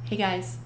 Hey guys.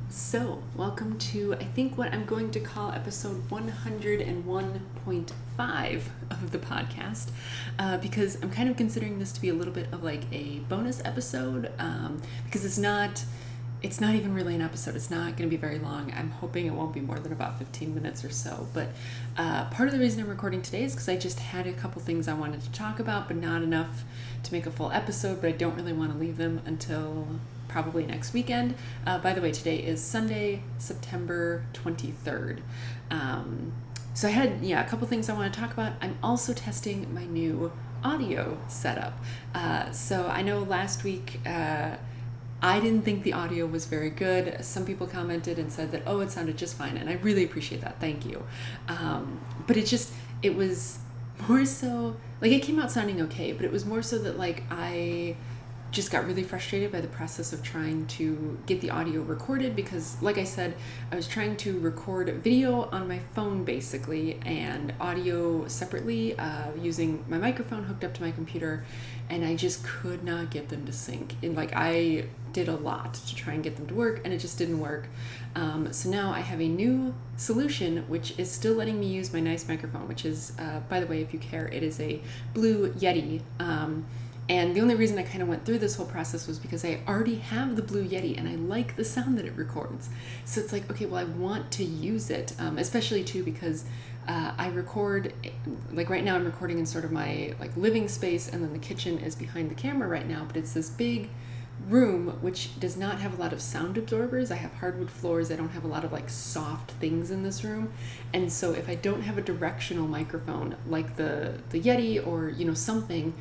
So welcome to, I think, what I'm going to call episode 101.5 of the podcast, because I'm kind of considering this to be a little bit of like a bonus episode, because it's not even really an episode. It's not going to be very long. I'm hoping it won't be more than about 15 minutes or so. But part of the reason I'm recording today is because I just had a couple things I wanted to talk about, but not enough to make a full episode. But I don't really want to leave them until probably next weekend. By the way, today is Sunday, September 23rd. So I had, a couple things I want to talk about. I'm also testing my new audio setup. So I know last week, I didn't think the audio was very good. Some people commented and said that, it sounded just fine. And I really appreciate that. Thank you. But it was more so, like, it came out sounding okay, but it was more so that, like, I just got really frustrated by the process of trying to get the audio recorded because, like I said, I was trying to record video on my phone basically and audio separately using my microphone hooked up to my computer, and I just could not get them to sync. And like, I did a lot to try and get them to work, and it just didn't work. So now I have a new solution, which is still letting me use my nice microphone, which is, by the way, if you care, it is a Blue Yeti. And the only reason I kind of went through this whole process was because I already have the Blue Yeti and I like the sound that it records. So it's like, okay, well, I want to use it, especially too because I record, like right now I'm recording in sort of my like living space, and then the kitchen is behind the camera right now, but it's this big room which does not have a lot of sound absorbers. I have hardwood floors. I don't have a lot of like soft things in this room, and so if I don't have a directional microphone like the Yeti or something,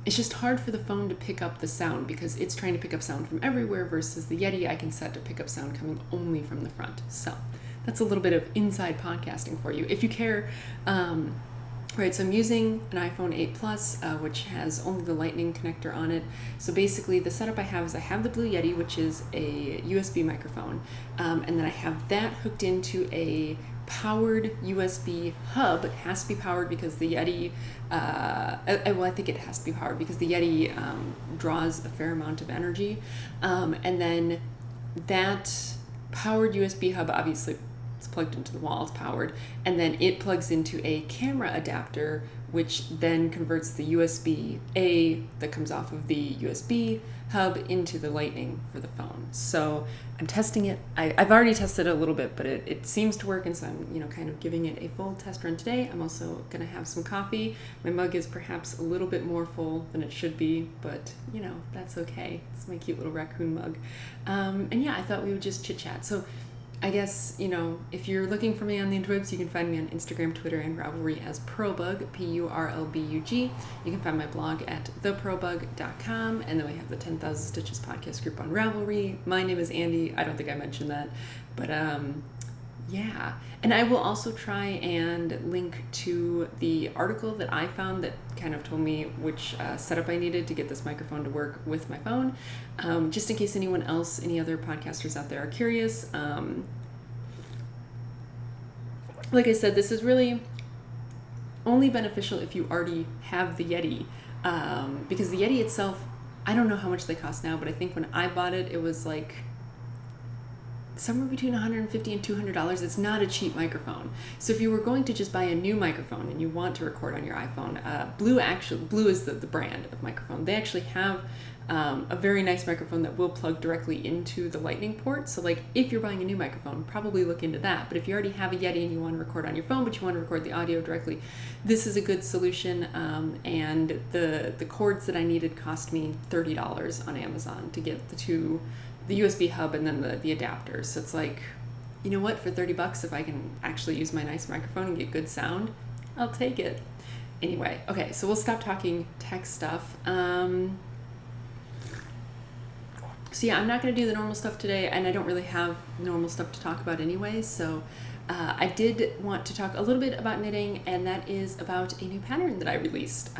it's just hard for the phone to pick up the sound because it's trying to pick up sound from everywhere, versus the Yeti I can set to pick up sound coming only from the front. So that's a little bit of inside podcasting for you if you care. Right, so I'm using an iPhone 8 Plus, which has only the Lightning connector on it. So basically the setup I have is I have the Blue Yeti, which is a USB microphone, and then I have that hooked into a powered USB hub. It has to be powered because the Yeti, I think it has to be powered because the Yeti draws a fair amount of energy. And then that powered USB hub, obviously, it's plugged into the wall, it's powered, and then it plugs into a camera adapter, which then converts the USB-A that comes off of the USB hub into the Lightning for the phone. So I'm testing it. I've already tested it a little bit, but it seems to work, and so I'm kind of giving it a full test run today. I'm also going to have some coffee. My mug is perhaps a little bit more full than it should be, but that's okay. It's my cute little raccoon mug. And yeah, I thought we would just chit chat. So I guess, if you're looking for me on the interwebs, you can find me on Instagram, Twitter, and Ravelry as Pearlbug, Purlbug. You can find my blog at thepearlbug.com, and then we have the 10,000 Stitches podcast group on Ravelry. My name is Andy. I don't think I mentioned that, but yeah. And I will also try and link to the article that I found that kind of told me which setup I needed to get this microphone to work with my phone, just in case any other podcasters out there are curious. Like I said, this is really only beneficial if you already have the Yeti, because the Yeti itself, I don't know how much they cost now, but I think when I bought it, it was like somewhere between $150 and $200. It's not a cheap microphone. So if you were going to just buy a new microphone and you want to record on your iPhone, Blue is the brand of microphone. They actually have a very nice microphone that will plug directly into the Lightning port. So like if you're buying a new microphone, probably look into that. But if you already have a Yeti and you want to record on your phone, but you want to record the audio directly, this is a good solution. And the cords that I needed cost me $30 on Amazon to get the USB hub and then the adapters. So it's like, you know what, for $30, if I can actually use my nice microphone and get good sound, I'll take it. Anyway, okay, so we'll stop talking tech stuff. So yeah, I'm not going to do the normal stuff today, and I don't really have normal stuff to talk about anyway, so I did want to talk a little bit about knitting, and that is about a new pattern that I released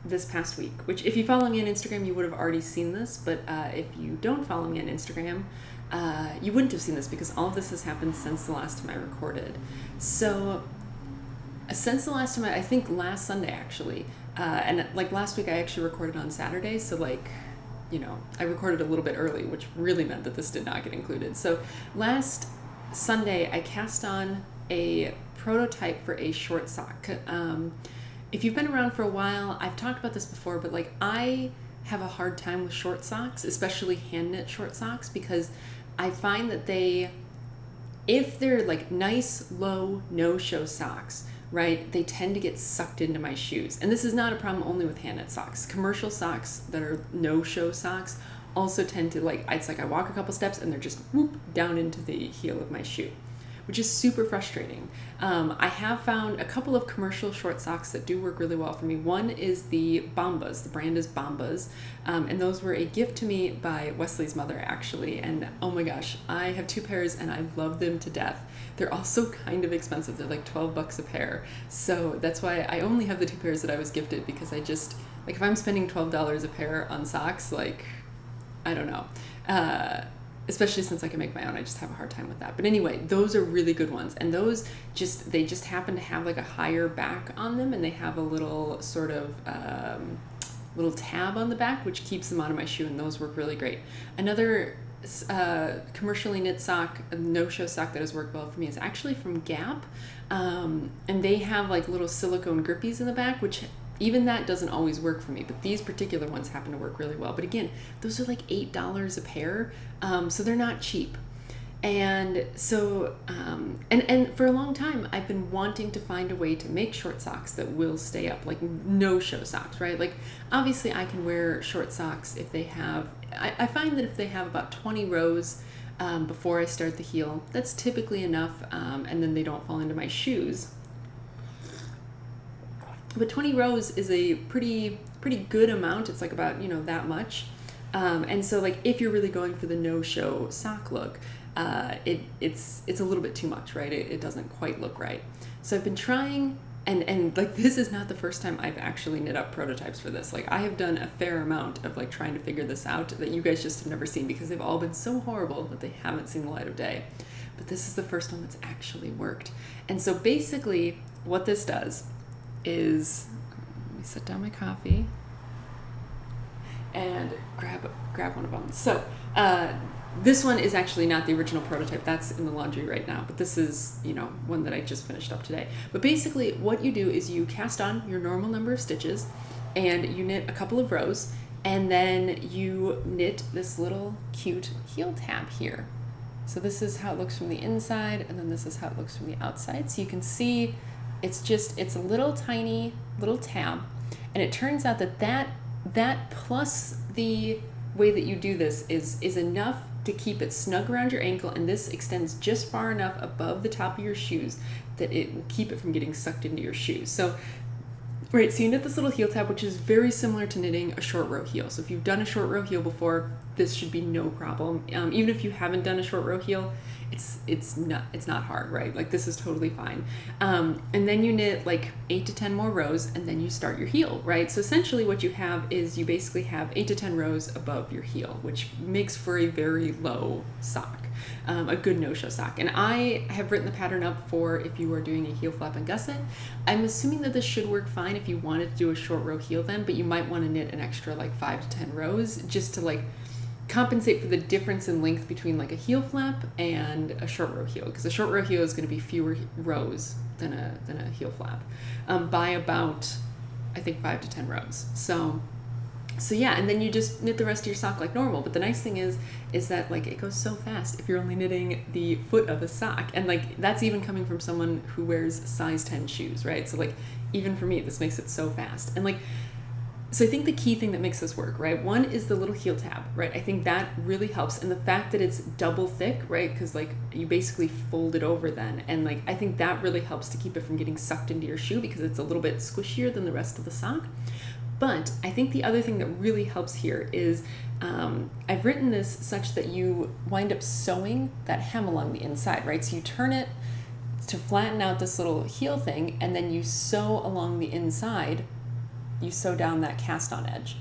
this past week, which if you follow me on Instagram, you would have already seen this, but if you don't follow me on Instagram, you wouldn't have seen this because all of this has happened since the last time I recorded. So since the last time, I think last Sunday actually, and like last week I actually recorded on Saturday, so like I recorded a little bit early, which really meant that this did not get included. So last Sunday, I cast on a prototype for a short sock. If you've been around for a while, I've talked about this before, but like I have a hard time with short socks, especially hand knit short socks, because I find that if they're like nice, low, no-show socks, right, they tend to get sucked into my shoes. And this is not a problem only with hand knit socks. Commercial socks that are no-show socks also tend to it's like I walk a couple steps and they're just whoop down into the heel of my shoe, which is super frustrating. I have found a couple of commercial short socks that do work really well for me. One is the Bombas. The brand is Bombas. And those were a gift to me by Wesley's mother, actually. And oh my gosh, I have 2 pairs and I love them to death. They're also kind of expensive. They're like $12 a pair. So that's why I only have the 2 pairs that I was gifted, because I just, if I'm spending $12 a pair on socks, I don't know. Especially since I can make my own, I just have a hard time with that. But anyway, those are really good ones. And those they just happen to have like a higher back on them, and they have a little sort of little tab on the back, which keeps them out of my shoe, and those work really great. Another commercially knit sock, a no-show sock that has worked well for me is actually from Gap. And they have like little silicone grippies in the back, which even that doesn't always work for me, but these particular ones happen to work really well. But again, those are like $8 a pair, so they're not cheap. And so, and for a long time, I've been wanting to find a way to make short socks that will stay up, like no-show socks, right? Like, obviously I can wear short socks if they have, I find that if they have about 20 rows before I start the heel, that's typically enough, and then they don't fall into my shoes. But 20 rows is a pretty good amount. It's like about, that much. And so like if you're really going for the no-show sock look, it's a little bit too much, right? It doesn't quite look right. So I've been trying, and like this is not the first time I've actually knit up prototypes for this. Like I have done a fair amount of like trying to figure this out that you guys just have never seen, because they've all been so horrible that they haven't seen the light of day. But this is the first one that's actually worked. And so basically what this does is, let me set down my coffee and grab one of them. So this one is actually not the original prototype. That's in the laundry right now, but this is, one that I just finished up today. But basically what you do is you cast on your normal number of stitches and you knit a couple of rows, and then you knit this little cute heel tab here. So this is how it looks from the inside, and then this is how it looks from the outside. So you can see it's a little tiny little tab, and it turns out that plus the way that you do this is enough to keep it snug around your ankle, and this extends just far enough above the top of your shoes that it will keep it from getting sucked into your shoes. So right, so you knit this little heel tab, which is very similar to knitting a short row heel. So if you've done a short row heel before, this should be no problem. Even if you haven't done a short row heel, it's not hard, right? Like this is totally fine. And then you knit like 8 to 10 more rows, and then you start your heel, right? So essentially what you have is you basically have 8 to 10 rows above your heel, which makes for a very low sock, a good no-show sock. And I have written the pattern up for if you are doing a heel flap and gusset. I'm assuming that this should work fine if you wanted to do a short row heel then, but you might want to knit an extra like 5 to 10 rows just to like compensate for the difference in length between like a heel flap and a short row heel, because a short row heel is going to be fewer rows than a heel flap by about, I think, 5 to 10 rows. So yeah, and then you just knit the rest of your sock like normal. But the nice thing is that like it goes so fast if you're only knitting the foot of a sock, and like that's even coming from someone who wears size 10 shoes, right? So like even for me, this makes it so fast. And like, so I think the key thing that makes this work, right? One is the little heel tab, right? I think that really helps. And the fact that it's double thick, right? Because like you basically fold it over then. And like, I think that really helps to keep it from getting sucked into your shoe, because it's a little bit squishier than the rest of the sock. But I think the other thing that really helps here is I've written this such that you wind up sewing that hem along the inside, right? So you turn it to flatten out this little heel thing, and then you sew along the inside. You sew down that cast on edge.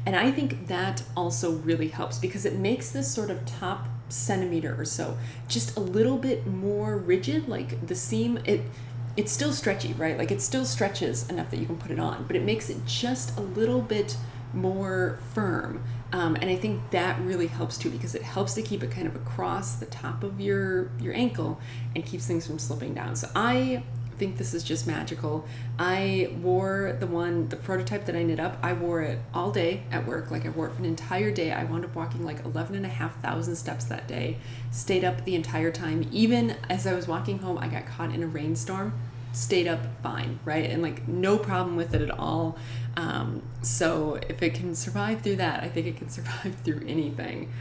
And I think that also really helps, because it makes this sort of top centimeter or so just a little bit more rigid. Like the seam, it's still stretchy, right? Like it still stretches enough that you can put it on, but it makes it just a little bit more firm And I think that really helps too, because it helps to keep it kind of across the top of your ankle and keeps things from slipping down. So I think this is just magical. I wore the prototype that I knit up, I wore it all day at work. Like I wore it for an entire day. I wound up walking like 11,500 steps that day, stayed up the entire time. Even as I was walking home, I got caught in a rainstorm, stayed up fine, right? And like no problem with it at all. So if it can survive through that, I think it can survive through anything.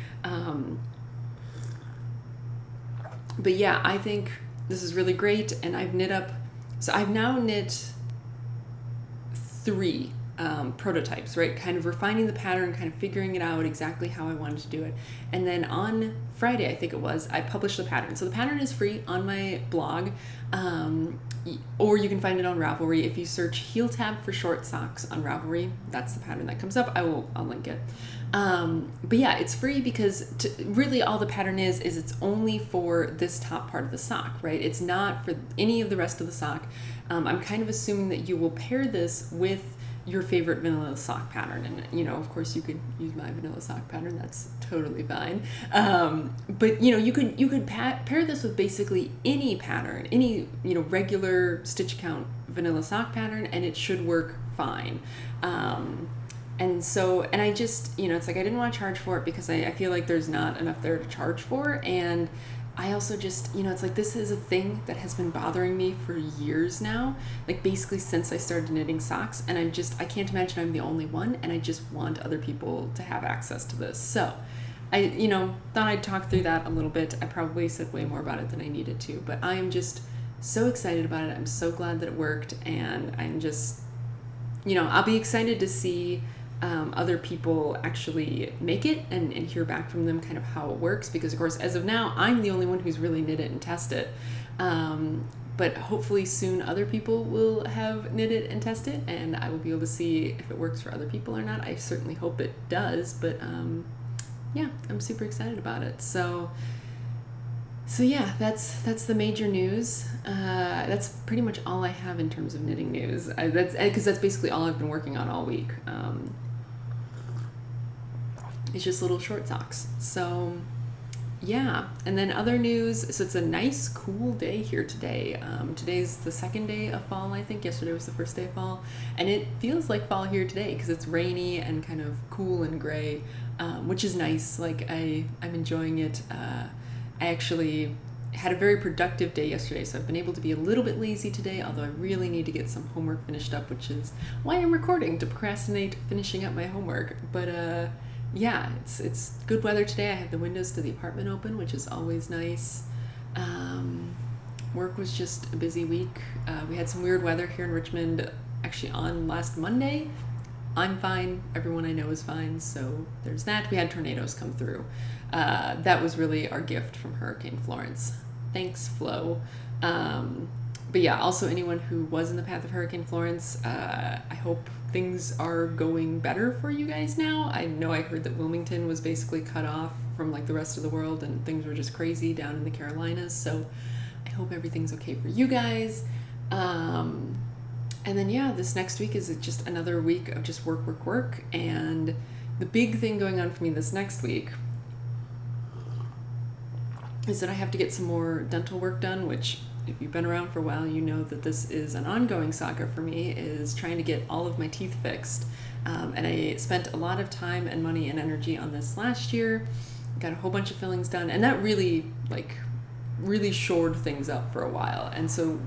But yeah, I think this is really great. And I've now knit 3 prototypes, right? Kind of refining the pattern, kind of figuring it out exactly how I wanted to do it. And then on Friday, I think it was, I published the pattern. So the pattern is free on my blog, or you can find it on Ravelry. If you search heel tab for short socks on Ravelry, that's the pattern that comes up. I'll link it. But yeah, it's free because really all the pattern is it's only for this top part of the sock, right? It's not for any of the rest of the sock. I'm kind of assuming that you will pair this with your favorite vanilla sock pattern, and of course you could use my vanilla sock pattern, that's totally fine. But you could pair this with basically any pattern, any regular stitch count vanilla sock pattern, and it should work fine. And I just, it's like I didn't want to charge for it because I feel like there's not enough there to charge for. And I also just, it's like this is a thing that has been bothering me for years now, like basically since I started knitting socks. And I can't imagine I'm the only one, and I just want other people to have access to this. So I, thought I'd talk through that a little bit. I probably said way more about it than I needed to, but I am just so excited about it. I'm so glad that it worked. And I'm just, I'll be excited to see other people actually make it and hear back from them kind of how it works, because of course as of now I'm the only one who's really knit it and test it, but hopefully soon other people will have knit it and test it, and I will be able to see if it works for other people or not. I certainly hope it does, but yeah, I'm super excited about it. So yeah, that's the major news. That's pretty much all I have in terms of knitting news. Because that's basically all I've been working on all week. It's just little short socks. So yeah, and then other news. So it's a nice cool day here today. Today's the second day of fall, I think. Yesterday was the first day of fall, and it feels like fall here today because it's rainy and kind of cool and gray, which is nice. Like I'm enjoying it. I actually had a very productive day yesterday, so I've been able to be a little bit lazy today, although I really need to get some homework finished up, which is why I'm recording, to procrastinate finishing up my homework. But yeah, it's good weather today. I have the windows to the apartment open, which is always nice. Work was just a busy week. We had some weird weather here in Richmond, actually on last Monday. I'm fine. Everyone I know is fine. So there's that. We had tornadoes come through. That was really our gift from Hurricane Florence. Thanks, Flo. But yeah, also anyone who was in the path of Hurricane Florence, I hope things are going better for you guys now. I know I heard that Wilmington was basically cut off from like the rest of the world, and things were just crazy down in the Carolinas. So I hope everything's okay for you guys. And then yeah, this next week is just another week of just work. And the big thing going on for me this next week is that I have to get some more dental work done, which if you've been around for a while, you know that this is an ongoing saga for me, is trying to get all of my teeth fixed. And I spent a lot of time and money and energy on this last year, got a whole bunch of fillings done, and that really shored things up for a while. And so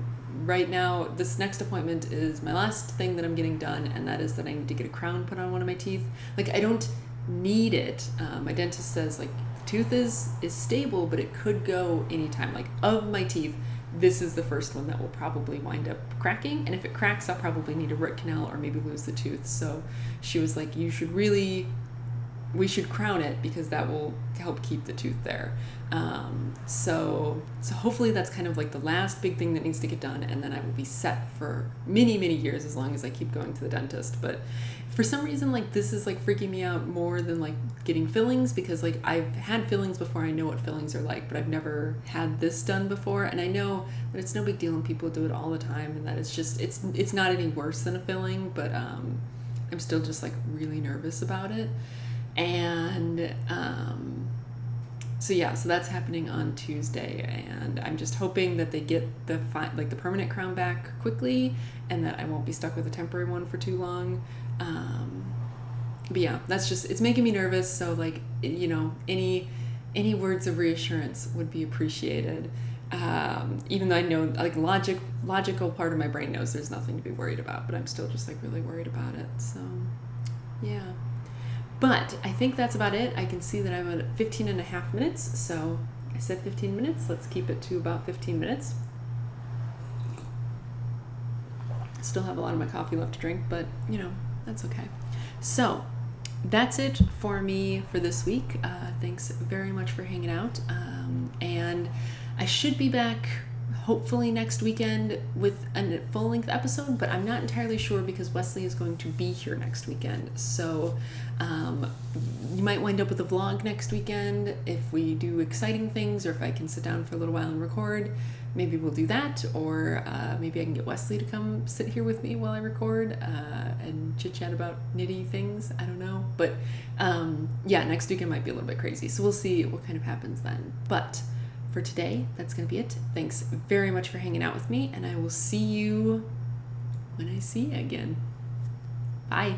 right now, this next appointment is my last thing that I'm getting done, and that is that I need to get a crown put on one of my teeth. Like, I don't need it. My dentist says, like, the tooth is stable, but it could go anytime. Like, of my teeth, this is the first one that will probably wind up cracking, and if it cracks, I'll probably need a root canal or maybe lose the tooth. So she was like, we should crown it because that will help keep the tooth there. So hopefully that's kind of like the last big thing that needs to get done, and then I will be set for many, many years as long as I keep going to the dentist. But for some reason, like, this is like freaking me out more than like getting fillings, because like I've had fillings before, I know what fillings are like, but I've never had this done before, and I know that it's no big deal and people do it all the time, and that it's just it's not any worse than a filling, but I'm still just like really nervous about it. And so yeah, so that's happening on Tuesday, and I'm just hoping that they get the permanent crown back quickly, and that I won't be stuck with a temporary one for too long. But yeah, it's making me nervous. So like, you know, any words of reassurance would be appreciated. Even though I know, like, logical part of my brain knows there's nothing to be worried about, but I'm still just like really worried about it. So yeah. But I think that's about it. I can see that I'm at 15 and a half minutes. So I said 15 minutes. Let's keep it to about 15 minutes. Still have a lot of my coffee left to drink, but you know, that's okay. So that's it for me for this week. Thanks very much for hanging out. And I should be back hopefully next weekend with a full-length episode, but I'm not entirely sure because Wesley is going to be here next weekend. So you might wind up with a vlog next weekend if we do exciting things, or if I can sit down for a little while and record. Maybe we'll do that, or maybe I can get Wesley to come sit here with me while I record and chit-chat about nitty things. I don't know. But yeah, next weekend might be a little bit crazy. So we'll see what kind of happens then. But for today, that's going to be it. Thanks very much for hanging out with me, and I will see you when I see you again. Bye.